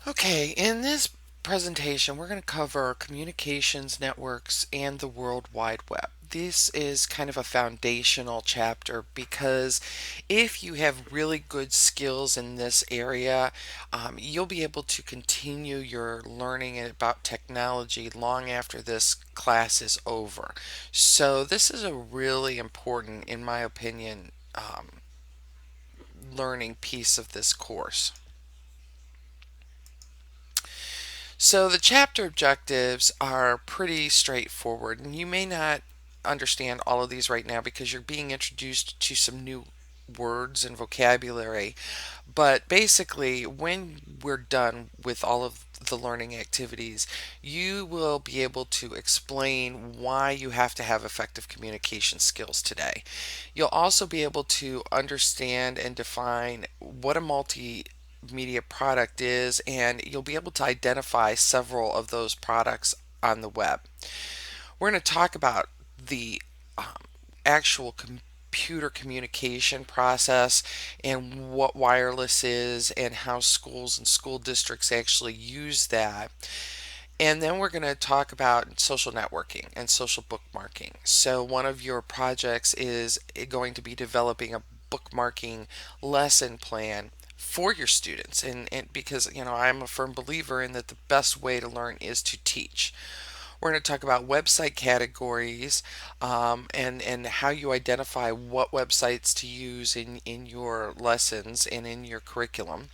Okay, in this presentation, we're going to cover communications networks and the World Wide Web. This is kind of a foundational chapter because if you have really good skills in this area, you'll be able to continue your learning about technology long after this class is over. So this is a really important, in my opinion, learning piece of this course. So the chapter objectives are pretty straightforward, and you may not understand all of these right now because you're being introduced to some new words and vocabulary. But basically, when we're done with all of the learning activities, you will be able to explain why you have to have effective communication skills today. You'll also be able to understand and define what a multimedia product is, and you'll be able to identify several of those products on the web. We're going to talk about the actual computer communication process and what wireless is and how schools and school districts actually use that. And then we're going to talk about social networking and social bookmarking. So, one of your projects is going to be developing a bookmarking lesson plan for your students. And because, I'm a firm believer in that the best way to learn is to teach. We're going to talk about website categories and how you identify what websites to use in your lessons and in your curriculum.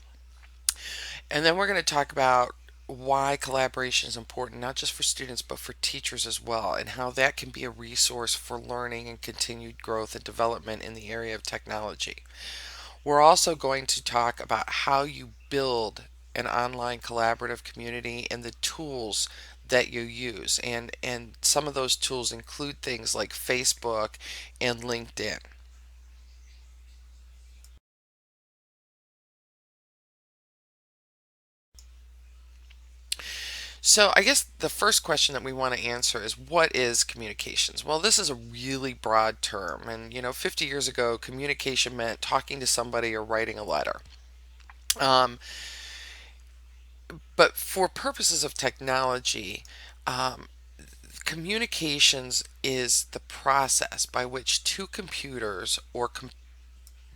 And then we're going to talk about why collaboration is important, not just for students, but for teachers as well, and how that can be a resource for learning and continued growth and development in the area of technology. We're also going to talk about how you build an online collaborative community and the tools that you use. And some of those tools include things like Facebook and LinkedIn. So, I guess the first question that we want to answer is what is communications? Well, this is a really broad term. And, 50 years ago, communication meant talking to somebody or writing a letter. Um, but for purposes of technology, um, communications is the process by which two computers or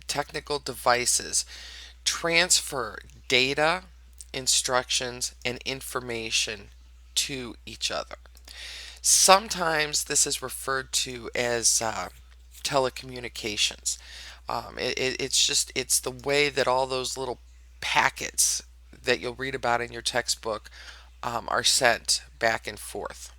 technical devices transfer data, instructions, and information to each other. Sometimes this is referred to as telecommunications. It's the way that all those little packets that you'll read about in your textbook are sent back and forth.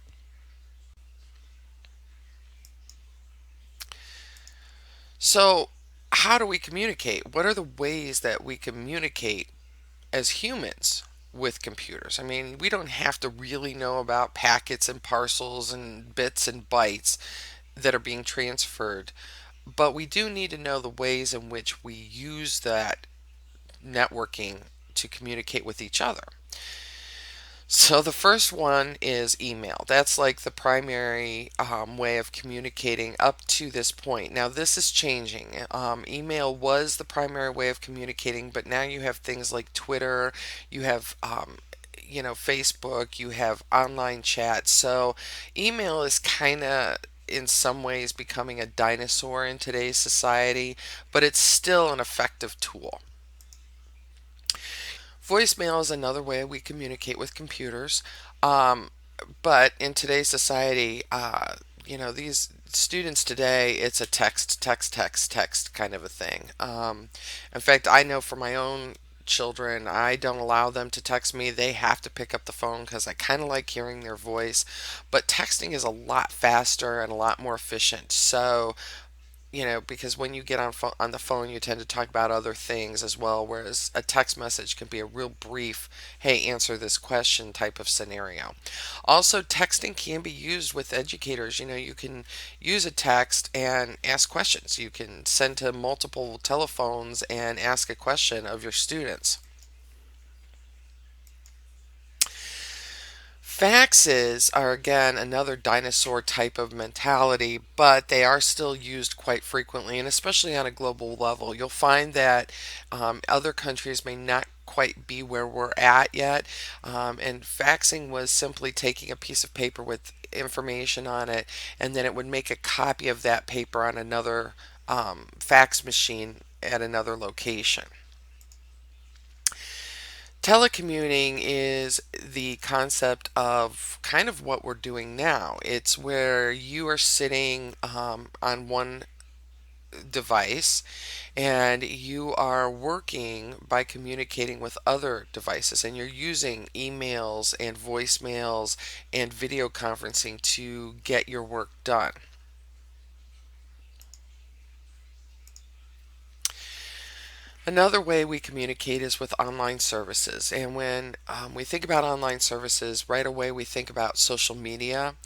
So, how do we communicate? What are the ways that we communicate as humans with computers? I mean, we don't have to really know about packets and parcels and bits and bytes that are being transferred, but we do need to know the ways in which we use that networking to communicate with each other. So the first one is email. That's like the primary way of communicating up to this point. Now this is changing. Email was the primary way of communicating, but now you have things like Twitter, you have Facebook, you have online chat. So email is kind of in some ways becoming a dinosaur in today's society, but it's still an effective tool. Voicemail is another way we communicate with computers. Um, but in today's society, these students today, it's a text, text, text, text kind of a thing. In fact, I know for my own children, I don't allow them to text me. They have to pick up the phone because I kind of like hearing their voice. But texting is a lot faster and a lot more efficient. So because when you get on the phone, you tend to talk about other things as well, whereas a text message can be a real brief, hey, answer this question type of scenario. Also, texting can be used with educators. You can use a text and ask questions. You can send to multiple telephones and ask a question of your students. Faxes are again another dinosaur type of mentality, but they are still used quite frequently, and especially on a global level. You'll find that other countries may not quite be where we're at yet. And faxing was simply taking a piece of paper with information on it, and then it would make a copy of that paper on another fax machine at another location. Telecommuting is the concept of kind of what we're doing now. It's where you are sitting on one device and you are working by communicating with other devices, and you're using emails and voicemails and video conferencing to get your work done. Another way we communicate is with online services. And when we think about online services, right away we think about social media,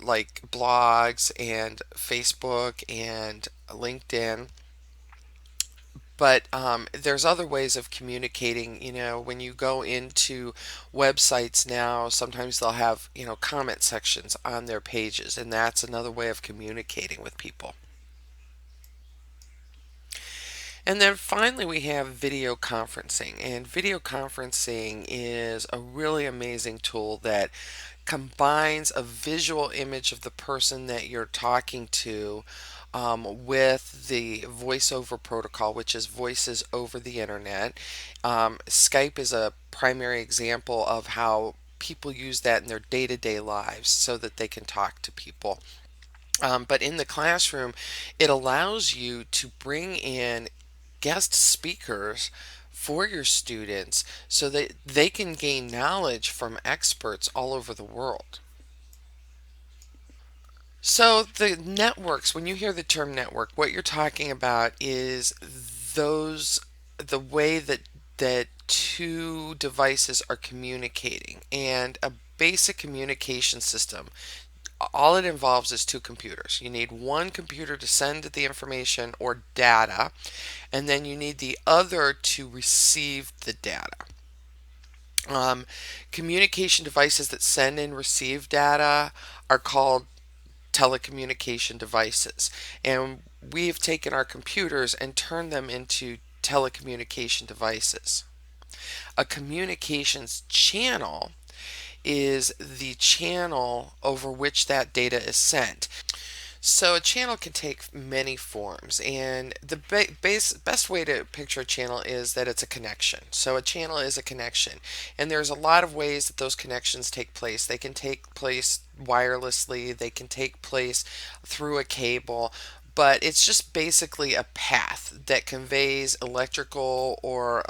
like blogs and Facebook and LinkedIn. But there's other ways of communicating. When you go into websites now, sometimes they'll have, comment sections on their pages, and that's another way of communicating with people. And then finally, we have video conferencing. And video conferencing is a really amazing tool that combines a visual image of the person that you're talking to with the voice over protocol, which is voices over the internet. Skype is a primary example of how people use that in their day to day lives so that they can talk to people. But in the classroom, it allows you to bring in guest speakers for your students so that they can gain knowledge from experts all over the world. So, the networks, when you hear the term network, what you're talking about is those the way that two devices are communicating. And a basic communication system, all it involves is two computers. You need one computer to send the information or data, and then you need the other to receive the data. Um, Communication devices that send and receive data are called telecommunication devices. And we've taken our computers and turned them into telecommunication devices. A communications channel is the channel over which that data is sent. So a channel can take many forms, and the best way to picture a channel is that it's a connection. So a channel is a connection, and there's a lot of ways that those connections take place. They can take place wirelessly, they can take place through a cable, but it's just basically a path that conveys electrical or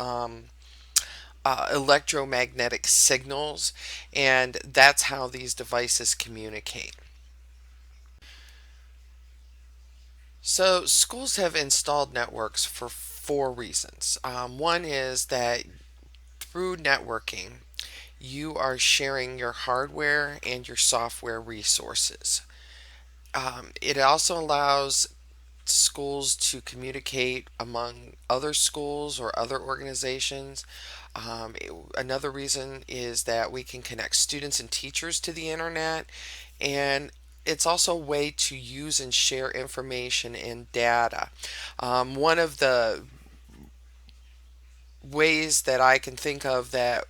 electromagnetic signals, and that's how these devices communicate. So, schools have installed networks for four reasons. One is that through networking, you are sharing your hardware and your software resources. It also allows schools to communicate among other schools or other organizations. Another reason is that we can connect students and teachers to the internet, and it's also a way to use and share information and data. One of the ways that I can think of that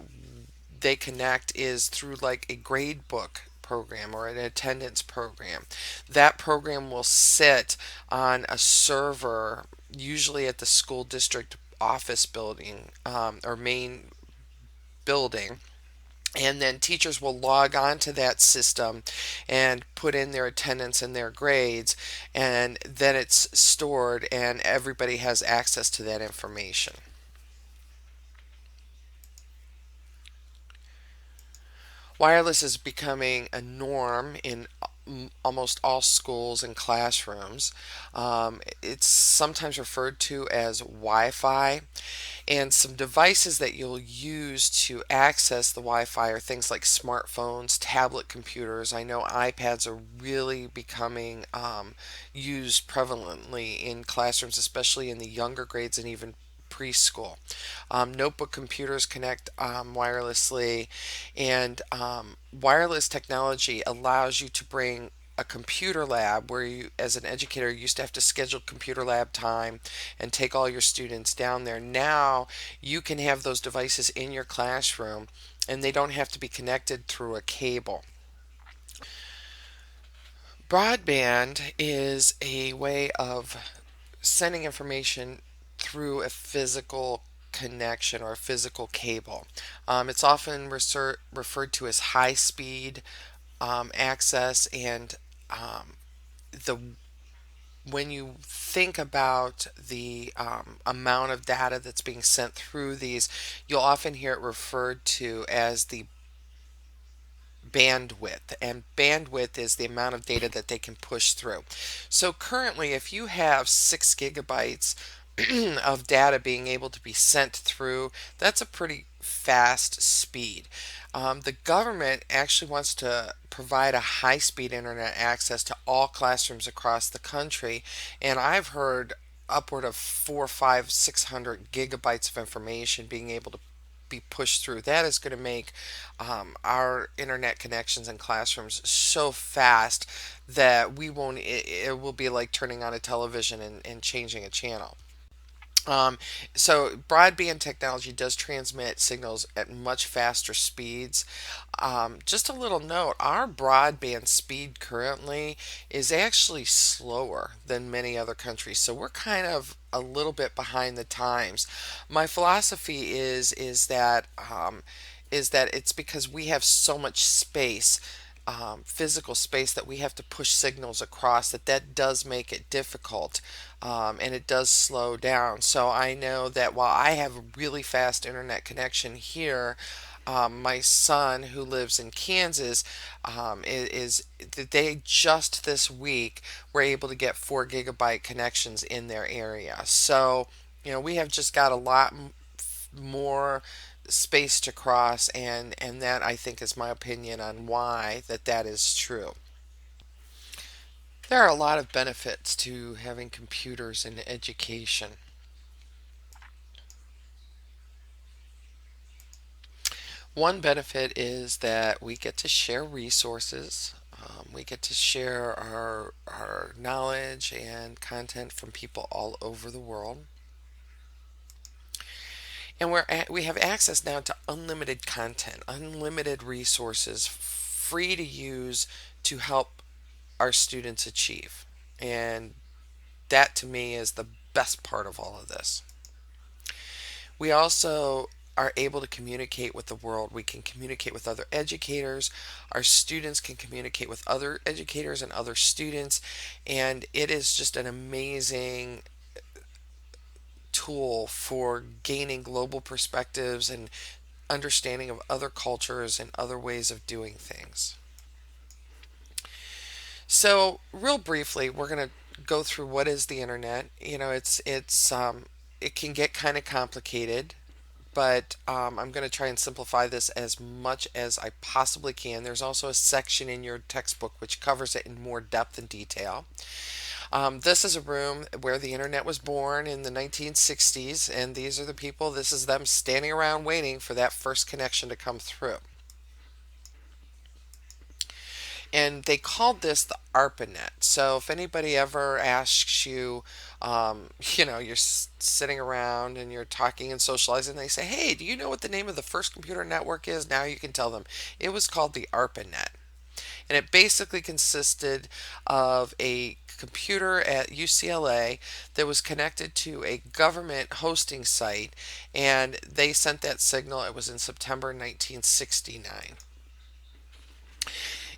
they connect is through like a grade book program or an attendance program. That program will sit on a server, usually at the school district office building or main building. And then teachers will log on to that system and put in their attendance and their grades, and then it's stored, and everybody has access to that information. Wireless is becoming a norm in almost all schools and classrooms. It's sometimes referred to as Wi-Fi, and some devices that you'll use to access the Wi-Fi are things like smartphones, tablet computers. I know iPads are really becoming used prevalently in classrooms, especially in the younger grades and even preschool. Notebook computers connect wirelessly, and wireless technology allows you to bring a computer lab where you, as an educator, used to have to schedule computer lab time and take all your students down there. Now you can have those devices in your classroom and they don't have to be connected through a cable. Broadband is a way of sending information through a physical connection or a physical cable. It's often referred to as high speed access, and the when you think about the amount of data that's being sent through these, you'll often hear it referred to as the bandwidth, and bandwidth is the amount of data that they can push through. So currently, if you have 6 gigabytes of data being able to be sent through, that's a pretty fast speed. The government actually wants to provide a high speed internet access to all classrooms across the country, and I've heard upward of 4, 5, 600 gigabytes of information being able to be pushed through. That is going to make our internet connections in classrooms so fast that we won't, it will be like turning on a television and changing a channel. Um, so broadband technology does transmit signals at much faster speeds. Just a little note, our broadband speed currently is actually slower than many other countries. So we're kind of a little bit behind the times. My philosophy is that it's because we have so much space, physical space, that we have to push signals across, that does make it difficult, and it does slow down. So I know that while I have a really fast internet connection here, my son who lives in Kansas they just this week were able to get 4 gigabyte connections in their area. So we have just got a lot more space to cross, and that, I think, is my opinion on why that is true. There are a lot of benefits to having computers in education. One benefit is that we get to share resources. We get to share our knowledge and content from people all over the world. And we have access now to unlimited content, unlimited resources, free to use to help our students achieve. And that, to me, is the best part of all of this. We also are able to communicate with the world. We can communicate with other educators. Our students can communicate with other educators and other students. And it is just an amazing tool for gaining global perspectives and understanding of other cultures and other ways of doing things. So, real briefly, we're going to go through what is the internet. It can get kind of complicated, but I'm going to try and simplify this as much as I possibly can. There's also a section in your textbook which covers it in more depth and detail. This is a room where the internet was born in the 1960s, and these are the people. This is them standing around waiting for that first connection to come through. And they called this the ARPA net. So if anybody ever asks you, you're sitting around and you're talking and socializing, they say, "Hey, do you know what the name of the first computer network is?" Now you can tell them it was called the ARPA net. And it basically consisted of a computer at UCLA that was connected to a government hosting site, and they sent that signal. It was in September 1969.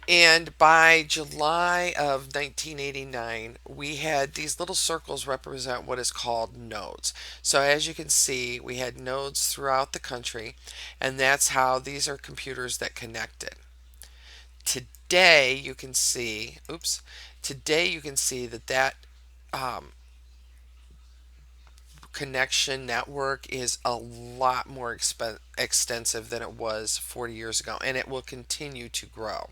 And by July of 1989, we had these little circles represent what is called nodes. So as you can see, we had nodes throughout the country, and that's how these are computers that connected. Today you can see, today you can see that um, connection network is a lot more extensive than it was 40 years ago, and it will continue to grow.